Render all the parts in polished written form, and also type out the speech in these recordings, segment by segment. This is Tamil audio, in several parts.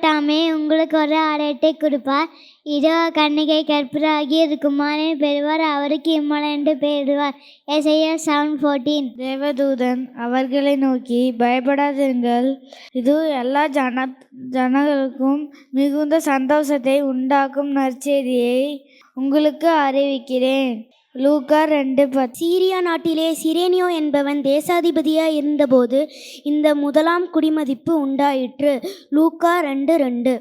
தாமே உங்களுக்கு ஒரு ஆடையத்தை கொடுப்பார். இதோ கன்னிகை கற்புராகி குமாரன் பெறுவார். அவருக்கு இம்மலன் என்று பெயரிடுவார். எசையா 7:14. தேவதூதன் அவர்களை நோக்கி, பயப்படாதீர்கள், இது எல்லா ஜனங்களுக்கும் மிகுந்த சந்தோஷத்தை உண்டாக்கும் நற்செய்தியை உங்களுக்கு அறிவிக்கிறேன். லூக்கா 2:10. சீரியா நாட்டிலே சிரேனியோ என்பவன் தேசாதிபதியாய் இருந்தபோது இந்த முதலாம் குடிமதிப்பு உண்டாயிற்று. லூக்கா 2:2.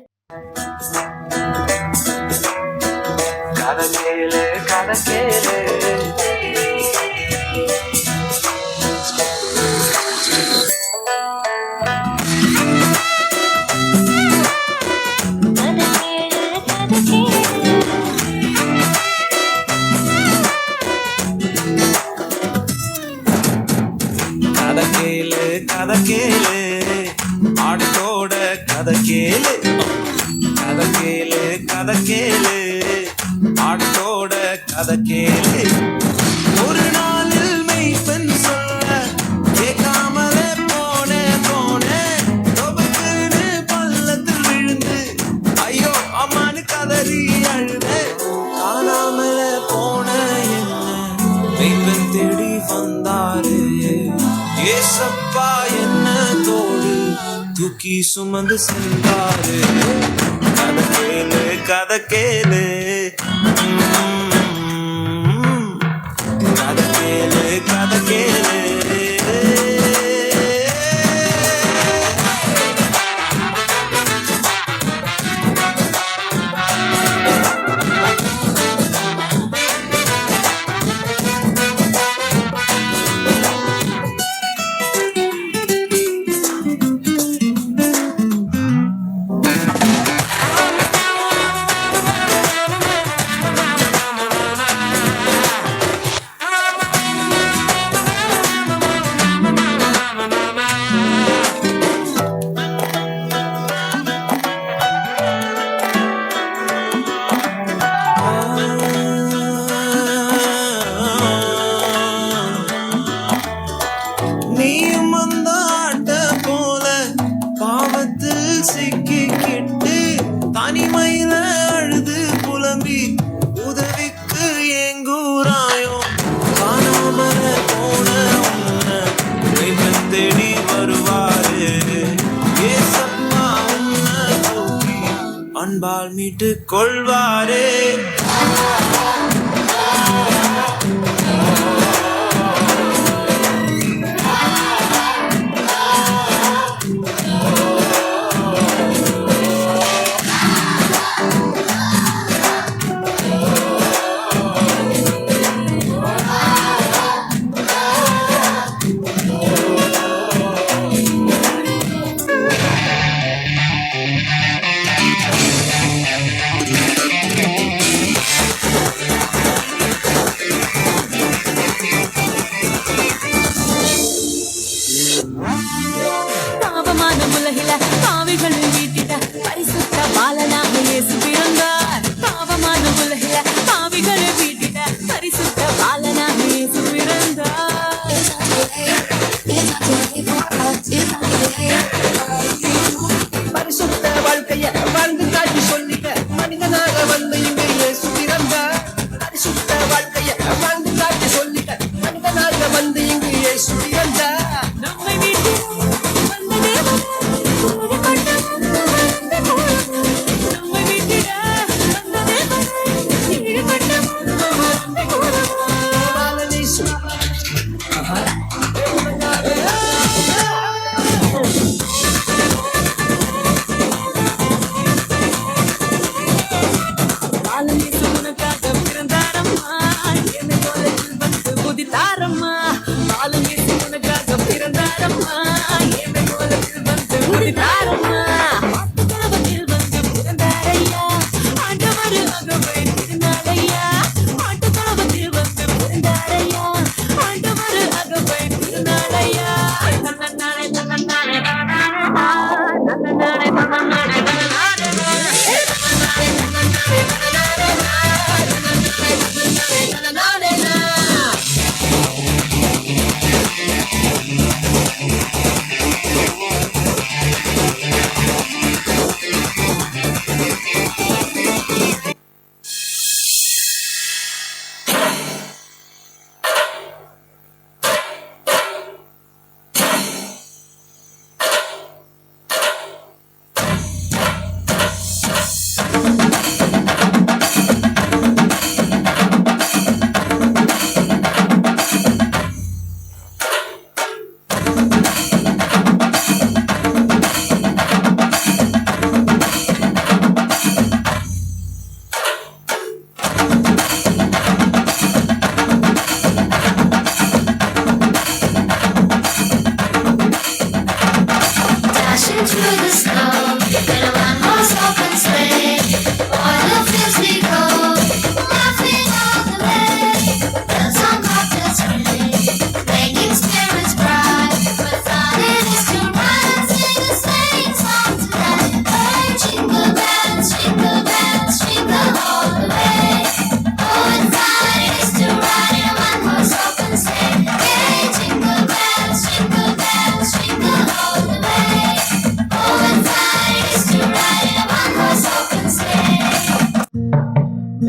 கதை கேளு, ஆட்டோட கதை கேளு, கதை கேளு, கதை கேளு, ஆட்டோட கதை கேளு. ஒரு நாளில் மெய்ப்பெண் சொல்ல கேட்காமல போன தொபக்குன்னு பள்ளத்தில் விழுந்து ஐயோ அம்மானு கதறி அழுத. காணாமல போன என்ன மெய்ப்பெண் தேடி வந்தாரு. ஏசப்பா என்ன தோடு தூக்கி சுமந்து சென்றாரு. கதை கேளு, கதை கேளு, கதை கேளு, கதை கேளு. நீயும் அந்த ஆட்ட போல பாவத்தில் சிக்கிக்கிட்டு தனிமையில அழுது புலம்பி உதவிக்கு ஏங்கூராயோ. காணாமல போன உன்னை தேடி வருவாரு. ஏசப்பா உன்னை தூக்கி அன்பால் மீட்டு கொள்வாரே.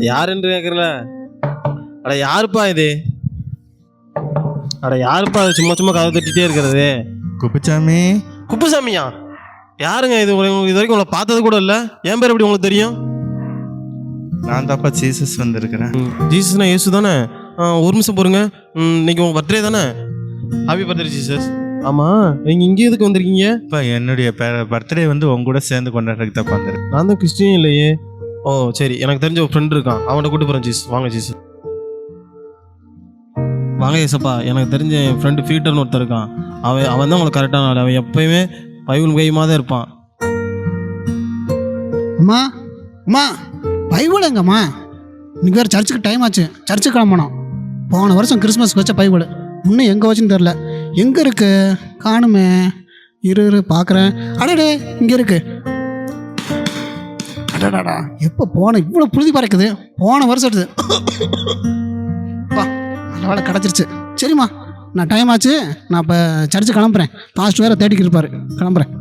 யாருன்னு கேட்குறல? அட யாருப்பா இது? அட யாருப்பா அது சும்மா சும்மா கதை தட்டிகிட்டே இருக்கிறது? குப்புசாமி. குப்புசாமியா? யாருங்க இது? இது வரைக்கும் உங்களை பார்த்தது கூட இல்லை. என் பேர் எப்படி உங்களுக்கு தெரியும்? நான் தான்ப்பா ஜீசஸ் வந்திருக்கிறேன். ஜீசஸ்னா இயேசு தானே? ஒரு நிமிஷம் போருங்க. இன்னைக்கு உங்கள் பர்த்டே தானே? Happy birthday Jesus. ஆமாம், நீங்கள் இங்கே எதுக்கு வந்திருக்கீங்க? இப்போ என்னுடைய பர்த்டே வந்து உங்க கூட சேர்ந்து கொண்டாடுறதுக்கு தான் வந்திருக்கேன். நான் தான் கிறிஸ்டியன் இல்லையே. ஓ சரி, எனக்கு தெரிஞ்ச ஒரு ஃப்ரெண்ட் இருக்கான், அவன்கிட்ட கூட்டு போகிறேன். ஜீசஸ் வாங்க. ஜீசஸ் வாங்க. ஏசப்பா, எனக்கு தெரிஞ்ச என் ஃப்ரெண்டு பீட்டர்னு ஒருத்தர் இருக்கான். அவன் தான் உங்களுக்கு கரெக்டான ஆள். அவன் எப்பயுமே பைபிள் கையுமாக தான் இருப்பான். அம்மா அம்மா, பைபிள் எங்கம்மா? இன்னைக்கு வேறு சர்ச்சுக்கு டைம் ஆச்சு, சர்ச்சுக்கு கிளம்பணும். போன வருஷம் கிறிஸ்மஸ்க்கு வச்ச பைபிள் இன்னும் எங்கே வச்சுன்னு தெரில. எங்கே இருக்கு? காணுமே. இரு பார்க்குறேன். அடடே, இங்கே இருக்கு. அடடாடா, எப்போ போன இவ்வளோ புழுதி பறக்குது? போன வருஷம் எடுத்து வா, நல்ல வேலை கிடச்சிருச்சு. சரிம்மா, நான் டைம் ஆச்சு, நான் இப்போ சர்ச்சு கிளம்புறேன். பாஸ்ட் வேறு தேடிக்கிட்டு இருப்பாரு. கிளம்புறேன்.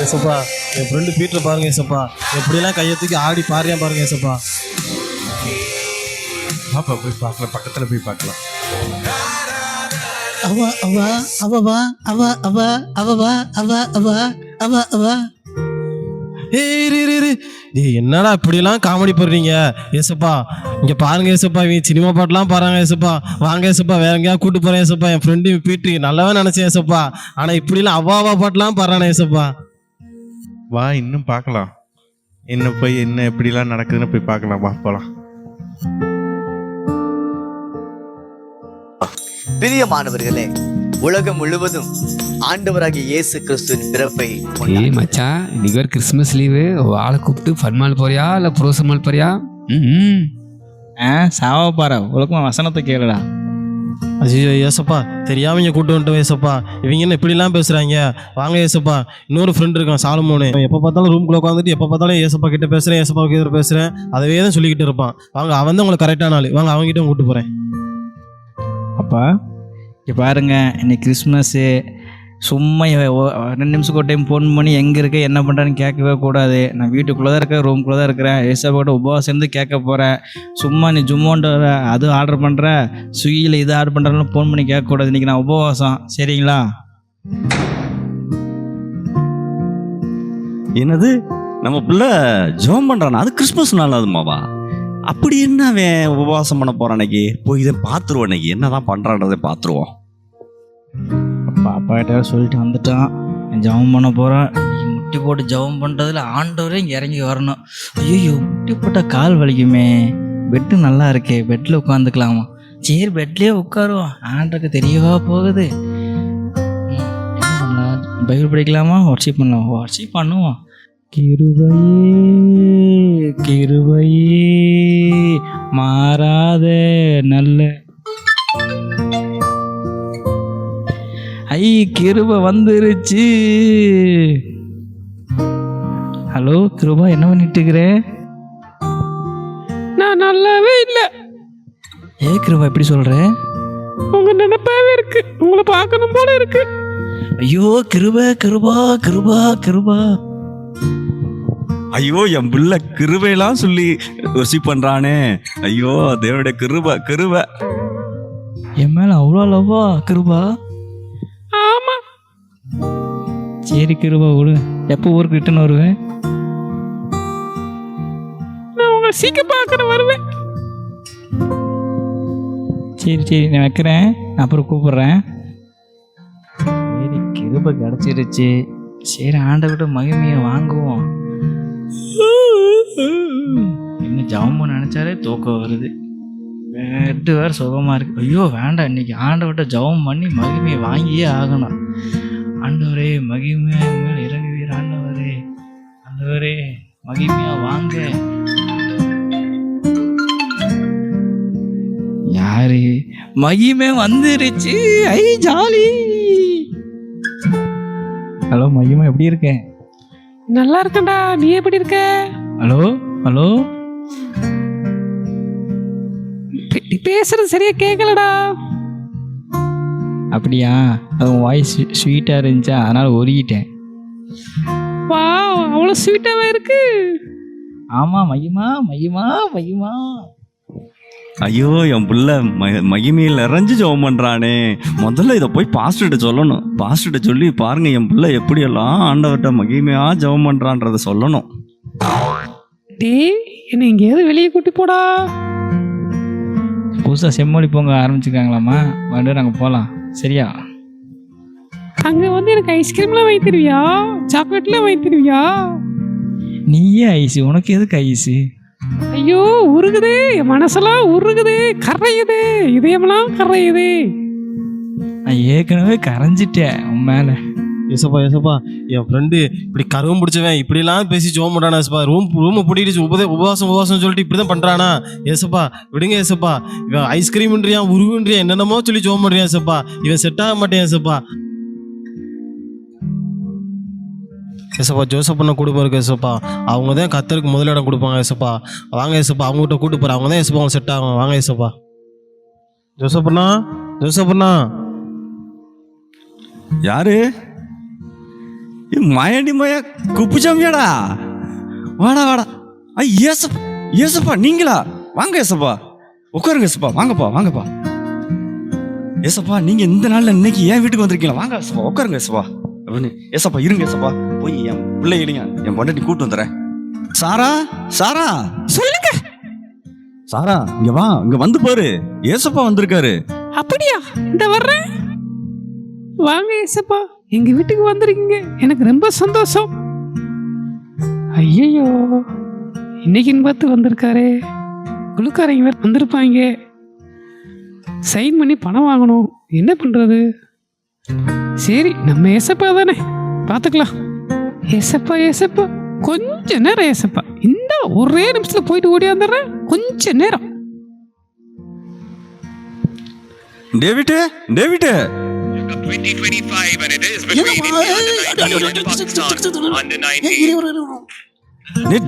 ஏசப்பா, என் ஃப்ரெண்டு பீட்டர் பாருங்க ஏசப்பா, எப்படிலாம் கையை தூக்கி ஆடி பாருங்க பாருங்க ஏசப்பா. பாப்பா போய் பார்க்கலாம், பக்கத்தில் போய் பார்க்கலாம். என்னடா இப்படிலாம் காமெடி போடுறீங்க ஏசப்பா? இங்க பாருங்க ஏசப்பா, இவங்க சினிமா பாட்டுலாம் பாருங்க ஏசப்பா. வாங்க ஏசப்பா, வேற எங்கேயா கூட்டு போறேன் ஏசப்பா. என் ஃப்ரெண்டு பீட்டர் நல்லவே நினைச்சேன் ஏசப்பா, ஆனா இப்படிலாம் அவ்வா பாட்டுலாம் பாடுறானே ஏசப்பா. வா, இன்னும் பார்க்கலாம். இன்னும் போய் என்ன எப்படிலாம் நடக்குதுன்னு போய் பார்க்கலாம். வா போலாம். பிரியமானவர்களே, உலகம் முழுவதும் ஆண்டவராகிய இயேசு கிறிஸ்துவின் பிறப்பை மச்சான், இன்னைக்கு வேறு கிறிஸ்மஸ் லீவு. ஆளை கூப்பிட்டு ஃபன்மால் போறியா இல்லை புரோசமால் போறியா? சாவப்பாரா, உலகமா வசனத்தை கேளுடா. ஐயோ ஏசப்பா, தெரியாம இங்கே கூட்டு வந்துட்டோம் ஏசப்பா. இவங்க என்ன இப்படிலாம் பேசுறாங்க? வாங்க ஏசப்பா. இன்னொரு ஃப்ரெண்ட் இருக்கான், சாலமோனு. எப்போ பார்த்தாலும் ரூம்குள்ள உட்காந்துட்டு எப்போ பார்த்தாலும் ஏசப்பா கிட்ட பேசுறேன், ஏசப்பா கிட்ட பேசுறேன், அதவே தான் சொல்லிக்கிட்டு இருப்பான். வாங்க, அவன் தான் உங்களுக்கு கரெக்டான ஆள். வாங்க, அவங்ககிட்ட கூட்டு போறேன். அப்பா இங்கே பாருங்க, இன்னைக்கு கிறிஸ்மஸ்ஸு. சும்மா 2 நிமிஷத்துக்கு ஒரு டைம் ஃபோன் பண்ணி எங்கே இருக்க என்ன பண்ணுறான்னு கேட்கவே கூடாது. நான் வீட்டுக்குள்ளே தான் இருக்கேன், ரூம்குள்ளே தான் இருக்கிறேன். ஏசப்பாட்ட உபவாசம் இருந்து கேட்க போகிறேன். சும்மா நீ ஜும்மோன்ற அது ஆர்டர் பண்ணுற, ஸ்விக்கியில் இது ஆர்டர் பண்ணுறன்னு ஃபோன் பண்ணி கேட்கக்கூடாது. இன்றைக்கி நான் உபவாசம், சரிங்களா? என்னது, நம்ம பிள்ளை ஜெபம் பண்ணுறானா? அது கிறிஸ்மஸ் நாள் அதுமாவா? அப்படி என்ன அவன் உபவாசம் பண்ண போகிறான்? அன்னைக்கு போய் இதை பார்த்துருவோம். அன்னைக்கு என்னதான் பண்ணுறான்றதை பார்த்துருவோம். பாப்பா கிட்ட சொல்லிட்டு வந்துட்டான், ஜெபம் பண்ண போகிறேன். முட்டி போட்டு ஜெபம் பண்ணுறதுல ஆண்டவரே இங்கே இறங்கி வரணும். ஐயோ, முட்டி போட்டால் கால் வலிக்குமே. பெட்டு நல்லா இருக்கே, பெட்டில் உட்காந்துக்கலாமா? சரி, பெட்லேயே உட்காருவோம். ஆண்டருக்கு தெரியவா போகுது. என்ன பண்ணலாம்? பைபிள் படிக்கலாமா? வாட்ஸ்அப் பண்ணலாம். வாட்ஸ்அப் பண்ணுவோம். கிருபையே கிருபையே மாறாத நல்ல கிருபை வந்துருச்சு. ஹலோ கிருபா, என்ன பண்ணிட்டு இருக்கிற? நான் நல்லாவே இல்லை. கிருபா எப்படி சொல்ற? உங்க நினைப்பாவே இருக்கு, உங்களை பார்க்கணும் போல இருக்கு. ஐயோ கிருபா கிருபா கிருபா கிருபா. ஐயோ, என் பிள்ளை கிருபையெல்லாம் சொல்லி ருசி பண்றானே. ஐயோ, தேவனுடைய கிருபை கிருபை. என் மேல அவ்வளோ லவ்வா கிருபா? ஆமா. சரி கிருபா, விடு. எப்போ ஊருக்கு ரிட்டர்ன் வருவேன்? நான் உங்களை சீக்கிரம் பார்க்குற வருவேன். சரி சரி, நான் வைக்கிறேன், அப்புறம் கூப்பிட்றேன். சரி, கிருபை கிடச்சிருச்சு. சரி, ஆண்டவர்கிட்ட மகிமையை வாங்குவோம். இன்னும் ஜாமு நினச்சாலே தூக்கம் வருது. பெட்டு வேறு சுகமாக இருக்குது. ஐயோ வேண்டாம், இன்னைக்கு ஆண்டவர்கிட்ட ஜெபம் பண்ணி மகிமையை வாங்கியே ஆகணும். ஆண்டவரே மகிமையாக மேல் இறங்குவீர். ஆண்டவரே ஆண்டவரே மகிமையாக வாங்க. யாரு மகிமை வந்துருச்சு. ஐ ஜாலி. ஹலோ மகிமா, எப்படி இருக்க? நல்லா இருக்கேன்டா, நீ எப்படி இருக்க? ஹலோ ஹலோ, நீ பேசுறது சரியா கேட்கலடா. அப்படியா? அது உன் வாய்ஸ் ஸ்வீட்டாக இருந்துச்சா, அதனால் ஒருகிட்டேன். வா, அவ்வளோ ஸ்வீட்டாகவே இருக்கு. ஆமாம் மகிமா மகிமா மகிமா. ஐயோ என் புள்ள மகிமையில் நிறைஞ்சு ஜெபம் பண்ணுறானே. முதல்ல இதை போய் பாஸ்டர்கிட்ட சொல்லணும். பாஸ்டர்கிட்ட சொல்லி பாருங்க என் புள்ள எப்படியெல்லாம் ஆண்டவர்கிட்ட மகிமையாக ஜெபம் பண்ணுறான்றதை சொல்லணும். டேய், என்னை எங்கேயாவது வெளியே கூட்டி போடா. புதுசாக செம்மொழி பொங்க ஆரம்பிச்சுக்காங்களாம்மா, வந்து நாங்கள் போகலாம் சரியா? அங்கே வந்து எனக்கு ஐஸ்கிரீம்லாம் வாங்கி தருவியா? சாக்லேட்லாம் வாங்கி தருவியா? நீயே ஐஸு, உனக்கு எதுக்கு ஐஸு? ஐயோ உருகுதே, என் மனசெல்லாம் உருகுதே, கரையுது, இதயமெல்லாம் கரையுது. நான் ஏற்கனவே கரைஞ்சிட்டேன் உன் மேலே. ஏசப்பா ஏசப்பா, என் ஃப்ரெண்டு இப்படி கருவம் பிடிச்சவன் இப்படிலாம் பேசி ஜோம் பண்ணுறானா ஏசப்பா. ரூமை பூட்டிட்டு உபவாசம் சொல்லிட்டு இப்படி தான் பண்ணுறானா ஏசப்பா. விடுங்க ஏசப்பா. இவன் ஐஸ்கிரீம்ன்றியா உருகுன்றியா என்னென்னமோ சொல்லி ஜோம் பண்ணுறியா ஏசப்பா. இவன் செட் ஆக மாட்டேன் ஏசப்பா. ஏசப்பா ஜோசப்பண்ண குடும்பம் இருக்கு ஏசப்பா. அவங்க தான் கத்தருக்கு முதலிடம் கொடுப்பாங்க ஏசப்பா. வாங்க ஏசப்பா, அவங்ககிட்ட கூட்டு போகிறேன். அவங்க தான் ஏசப்பா அவங்க செட் ஆகும். வாங்க ஏசப்பா. ஜோசப்பண்ணா ஜோசப்பண்ணா. யாரு? மயண்டி மய குப்புச்சாமியாடா. வாடா வாடா. ஏசப்பா ஏசப்பா நீங்களா? வாங்க ஏசப்பா, உட்காருங்க ஏசப்பா. வாங்கப்பா வாங்கப்பா. ஏசப்பா நீங்க இந்த நாள்ல இன்னைக்கு என் வீட்டுக்கு வந்திருக்கீங்களா? வாங்க ஏசப்பா, உட்காருங்க ஏசப்பா. ஏசப்பா இருங்க ஏசப்பா, போய் என் பிள்ளை இல்லைங்க என் பொண்டாட்டி கூட்டு வந்துடுறேன். சாரா சாரா சொல்லுங்க. சாரா இங்க வா, இங்க வந்து பாரு, ஏசப்பா வந்திருக்காரு. அப்படியா? இந்த வர்றேன். வாங்க ஏசப்பா, எங்க வீட்டுக்கு வந்திருக்கீங்க, எனக்கு ரொம்ப சந்தோஷம். ஐயோ, இன்னைக்குன்னு பார்த்து வந்திருக்காரு. குழுக்காரங்க வேறு வந்திருப்பாங்க. சைன் பண்ணி பணம் வாங்கணும், என்ன பண்றது? சரி, நம்ம ஏசப்பா தானே, பார்த்துக்கலாம். ஏசப்பா ஏசப்பா, கொஞ்ச நேரம் ஏசப்பா, இந்த ஒரே நிமிஷத்துல போயிட்டு ஓடியாந்துடுறேன், கொஞ்ச நேரம். டேவிட் டேவிட்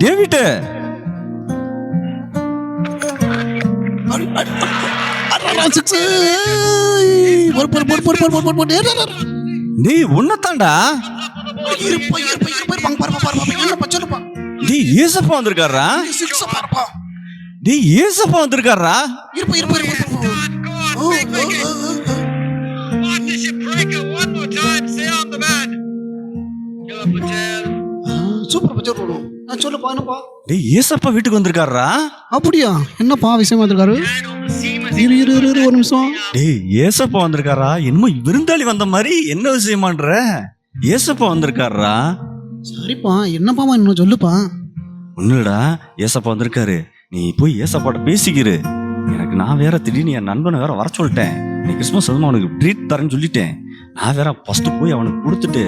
டேவிட் டேய் உன்னதான்டா. டேய் ஏசப்பா வந்திருக்காரா? டேய் ஏசப்பா வந்திருக்காரா? டேய் ஏசப்பா வீட்டுக்கு வந்திருக்காரா? அப்படியா? என்னப்பா விஷயமா வந்திருக்காரு? ஒரு நிமிஷம். டேய் ஏசப்பா வந்திருக்காரா? என்னமோ விருந்தாளி வந்த மாதிரி என்ன விஷயமான்ற? ஏசப்பா வந்திருக்காரா? சரிப்பா, என்னப்பா இன்னும் சொல்லுப்பா. ஒண்ணுடா, ஏசப்பா வந்திருக்காரு. நீ போய் ஏசப்பாட்ட பேசிக்கிரு. எனக்கு நான் வேற திடீர்னு என் நண்பனை வேற வர சொல்லிட்டேன். நீ கிறிஸ்மஸ் அதுமா அவனுக்கு ட்ரீட் தரேன்னு சொல்லிட்டேன். நான் வேற ஃபர்ஸ்ட் போய் அவனுக்கு கொடுத்துட்டு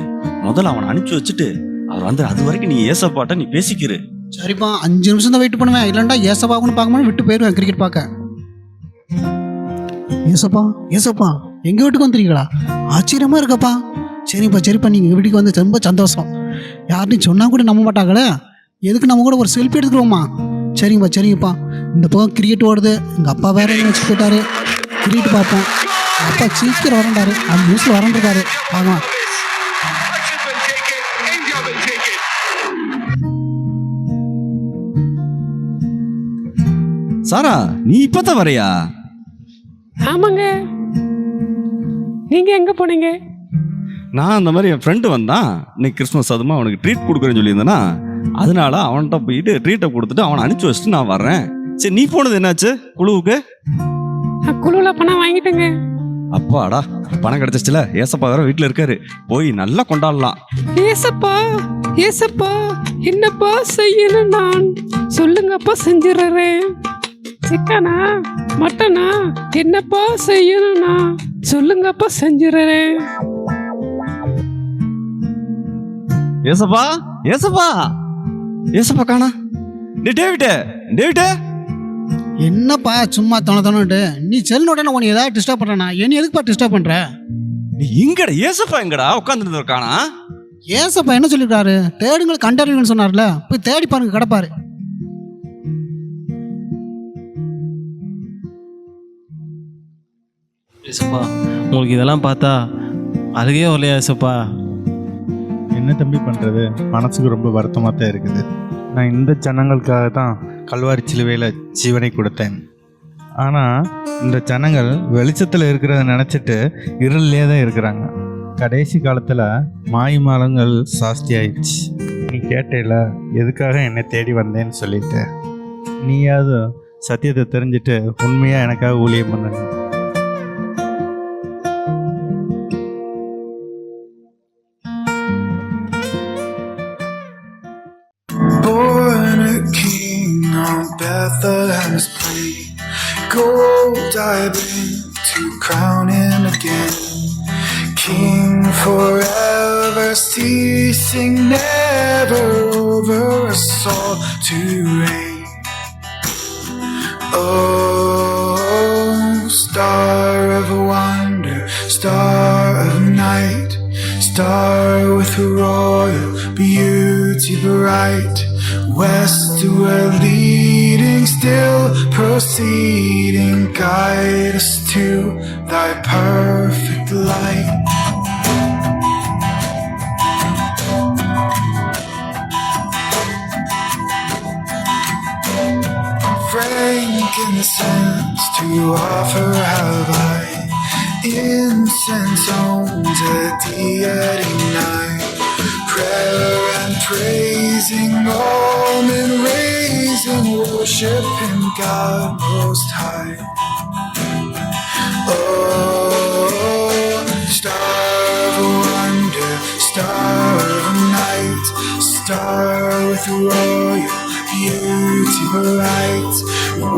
முதல்ல அவனை அனுப்பிச்சு வச்சுட்டு அவர் வந்து அது வரைக்கும் நீ ஏசப்பாட்ட நீ பேசிக்கிரு. சரிப்பா, 5 நிமிஷம் தான் வெயிட் பண்ணுவேன். இல்லைண்டா ஏசப்பாக்குன்னு பார்க்கணும் விட்டு போயிடுவேன் கிரிக்கெட் பார்க்க. ஏசப்பா ஏசப்பா, எங்கள் வீட்டுக்கு வந்துருக்கீங்களா? ஆச்சரியமா இருக்கப்பா. சரிப்பா நீங்கள் எங்கள் வீட்டுக்கு வந்து ரொம்ப சந்தோஷம். யாருன்னு சொன்னால் கூட நம்ப மாட்டாங்களே. எதுக்கு நம்ம கூட ஒரு செல்ஃபி எடுத்துக்கிறோமா? சரிங்கப்பா. இந்த பக்கம் கிரிக்கெட் ஓடுது. எங்கள் அப்பா வேற எங்கே வச்சு போயிட்டாரு. கிரிக்கெட் பார்ப்போம். அப்பா சீக்கிரம் வரண்டாரு, அந்த நியூஸில் வரண்டிருக்காரு. ஆமாம். சாரா நீ இப்பதான் வரையா? ஆமாங்க. நீங்க எங்க போனீங்க? நான் அந்த மாதிரி என் ஃப்ரெண்டு வந்தான். இன்னைக்கு கிறிஸ்மஸ் அதுமா அவனுக்கு ட்ரீட் கொடுக்குறேன்னு சொல்லியிருந்தேனா, அதனால அவன்கிட்ட போயிட்டு ட்ரீட்டை கொடுத்துட்டு அவனை அனுப்பிச்சு வச்சுட்டு நான் வர்றேன். சரி நீ போனது என்னாச்சு குழுவுக்கு? குழுவுல பணம் வாங்கிட்டேங்க. அப்பாடா, பணம் கிடைச்சிச்சுல. ஏசப்பா வேற வீட்டுல இருக்காரு, போய் நல்லா கொண்டாடலாம். ஏசப்பா என்னப்பா செய்யணும் நான்? சொல்லுங்கப்பா, செஞ்சிடறேன். சிக்கனா மட்டனா என்னப்பா செய்யணும் நான்? சொல்லுங்கப்பா, செஞ்சிடறேன். ஏசப்பா காணா. டேவிட் என்னப்பா சும்மா தோணுட்டு நீ செல் உடனே உன்னை ஏதாவது டிஸ்டர்ப் பண்ணுறேன்னா என்ன எதுக்குப்பா டிஸ்டர்ப் பண்ணுற? நீ எங்கடா ஏசப்பா எங்கடா உட்காந்துட்டு இருக்கானா? ஏசப்பா என்ன சொல்லியிருக்காரு? தேடுங்கள் கண்டறிவுன்னு சொன்னார்ல, போய் தேடி பாருங்க, கிடப்பாரு. ஏசப்பா உங்களுக்கு இதெல்லாம் பார்த்தா அழுகே வரலையா ஏசப்பா? என்ன தம்பி பண்ணுறது, மனசுக்கு ரொம்ப வருத்தமாக தான் இருக்குது. நான் இந்த ஜனங்களுக்காக தான் கல்வாரி சிலுவையில் ஜீவனை கொடுத்தேன். ஆனால் இந்த ஜனங்கள் வெளிச்சத்தில் இருக்கிறத நினச்சிட்டு இருளிலே தான் இருக்கிறாங்க. கடைசி காலத்தில் மாயமாலங்கள் ஜாஸ்தி ஆயிடுச்சு. நீ கேட்டேல எதுக்காக என்னை தேடி வந்தேன்னு சொல்லிட்டு, நீயாவது சத்தியத்தை தெரிஞ்சுட்டு உண்மையாக எனக்காக ஊழியம் பண்ணணும். Born a king on Bethlehem's plain, gold I bring to crown him again. King forever, ceasing never, over us all to reign. Oh, star of wonder, star of night, star with royal beauty bright, westward leading, still proceeding, guide us to thy perfect light. Frankincense to offer have I, incense on the deity night, prayer and praising, all men raising, worshiping God most high. Oh, star of wonder, star of night, star with royal beauty bright,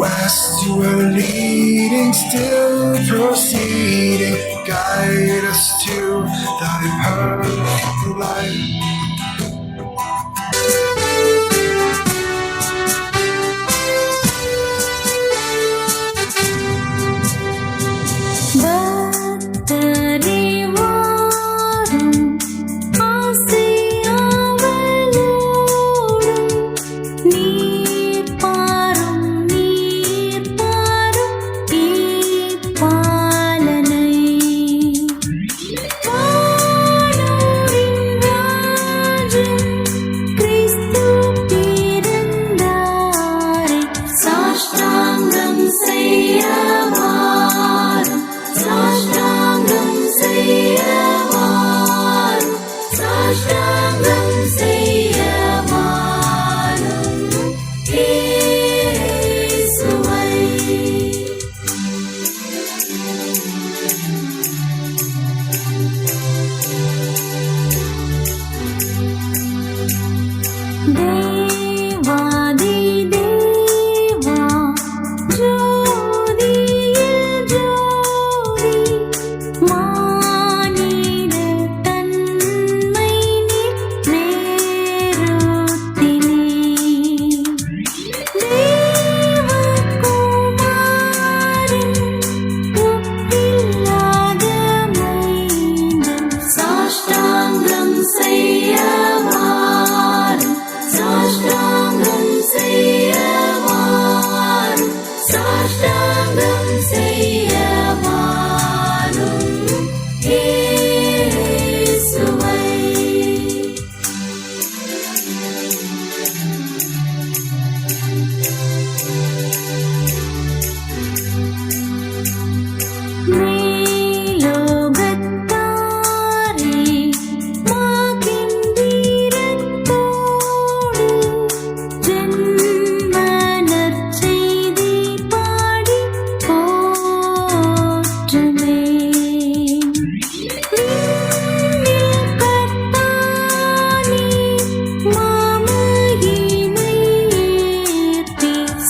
westward leading, still proceeding, guide us to thy perfect light.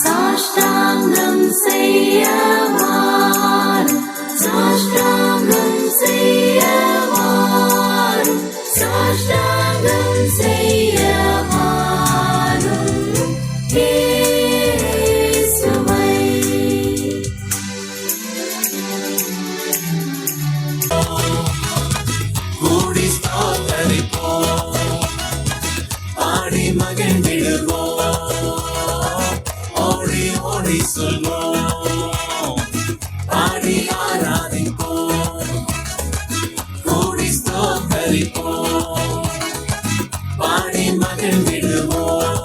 சாஷ்டாங்க ஓடி சொல்வோம், பாடி ஆராதிப்போம், கூடி ஸ்தோத்தரிப்போம், பாடி மகிழ்ந்திடுவோம்,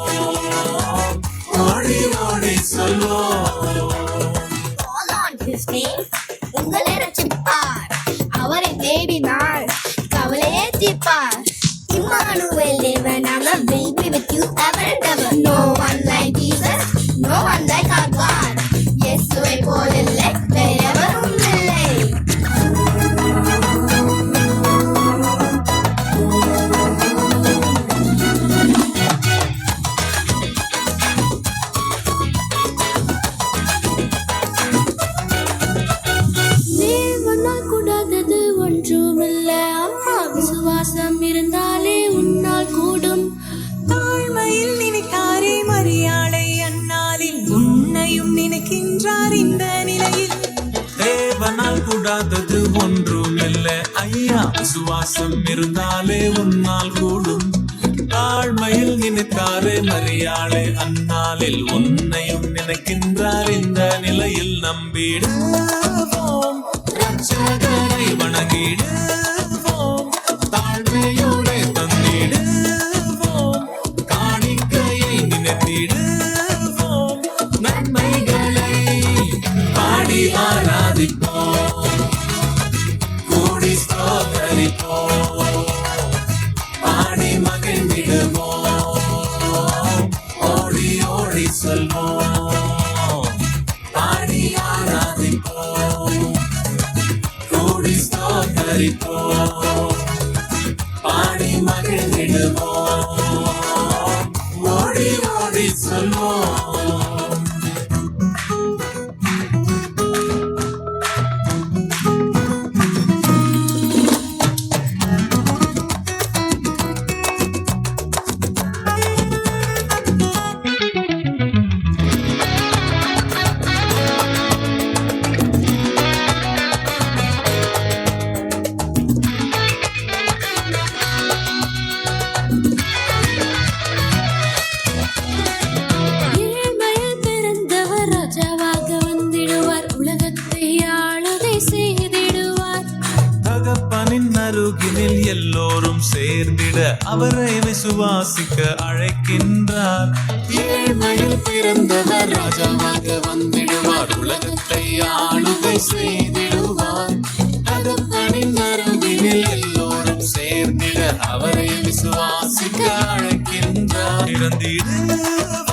ஓடி ஓடி சொல்வோம். உங்களை ரட்சிப்பார், அவரை தேடினார் கவலையே தீர்ப்பார். Emmanuel, Emmanuel will be with you ever and ever. No one like Jesus, no one like our God. இயேசுவை போல் இல்லை, வேறெவரும் இல்லை. தேவனால் கூடாதது ஒன்றுமில்லை, அம்மா விசுவாசம் இருந்தாலே உன்னால் கூடும். தாழ்மையில் நினைத்தாரே மரியாளை, அந்நாளில் உன்னையும் நினைக்கின்றார் இந்த நிலையில். தேவனால் கூடாதது ஒன்றுமில்லை ஐயா, விசுவாசம் இருந்தாலே உன்னால் கூடும். தாழ்மையில் நினைத்தாரே மரியாளை, அந்நாளில் உன்னையும் நினைக்கின்றார் இந்த நிலையில். நம்பிடுவோம், ரட்சகரை வணங்கிடுவோம், தாழ்மையோடு தந்திடுவோம், காணிக்கையை நினைத்திடுவோம், நன்மைகளை பாடி ஆராதிப்போம், கூடி ஸ்தோத்தரிப்போம், பாடி மகிழ்ந்திடுவோம், ஓடி ஓடி சொல்வோம், பாடி ஆராதிப்போம், கூடி ஸ்தோத்தரிப்போம், பாடி மகிழ்ந்திடுவோம், ஓடி ஓடி சொல்வோம். ஏழ்மையில் பிறந்தவர் ராஜாவாக வந்திடுவார், உலகத்தை ஆளுகை செய்திடுவார். தகப்பனின் அருகினில் எல்லோரும் சேர்ந்திட அவரை விசுவாசிக்க அழைக்கின்றார். ஏழ்மையில் பிறந்தவர் ராஜாவாக வந்திடுவார், உலகத்தை ஆளுகை செய்திடுவார். தகப்பனின் அருகினில் எல்லோரும் சேர்ந்திட அவரை விசுவாசிக்க அழைக்கின்றார். இறந்திடுவார்,